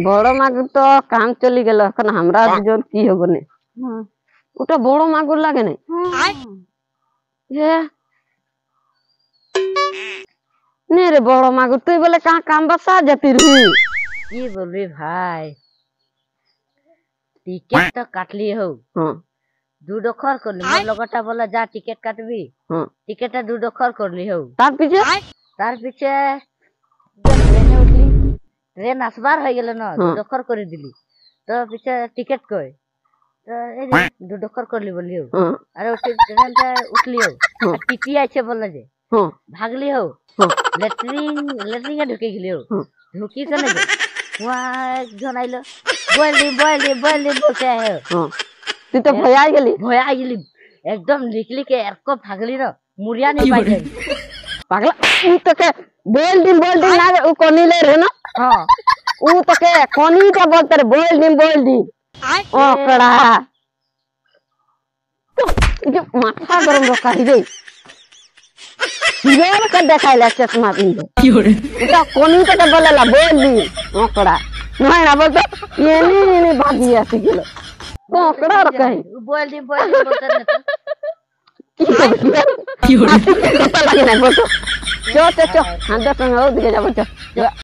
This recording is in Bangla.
বড় মাগুর তো কাম চলে গেল, এখন আমরা দুজন কি হবো না? ওটা বড় মাগুর লাগে না? নে রে বড় মাগুর, তুই বলে কাহা কাম বাসা যেতি রহি? কি বলবি ভাই, টিকেট তো কাটলি হো, দুডখর করলি। মোর লগটা বলে যা টিকেট কাটবি, টিকেটটা দুডখর করলি হো। তার পিছে ট্রেনে উঠলি, ট্রেন আসবার হয়ে গেল না, দুডখর করে দিলি। তো পিছে টিকেট কই, তো এই যে দুডখর করলি বললি হো। আরে ট্রেনটা উঠলি হো, টিটি আছে বললে যে ভাগলি হো, লেট্রিনে ঢুকে গেলি হো। ঢুকি কেনে একজন আইলো, বললি বলতে আয়। তুই তো ভয় গেলি একদম লিখলি কে এরকম ভাগলি না, মুড়িয়া নি পাই যাই। পাগলা, ও তোকে বল দিন না রে, ও কনিলে রে না? ও তোকে কনিটা বলতে রে, বল দিন ওকড়া মাথা গরম রকাই রে। হিরোর কে দেখাইলা চশমা পিনলে, ওটা কনিটাকে বলেলা বল দিন ওকড়া নয় না, বলতো এনে বাজি আসি গেল ওকড়া আর কই বল দিন বলতে না কি হলো কথা লাগে না, বলতো চো হাঁটা সঙ্গে ওদিকে যাবো।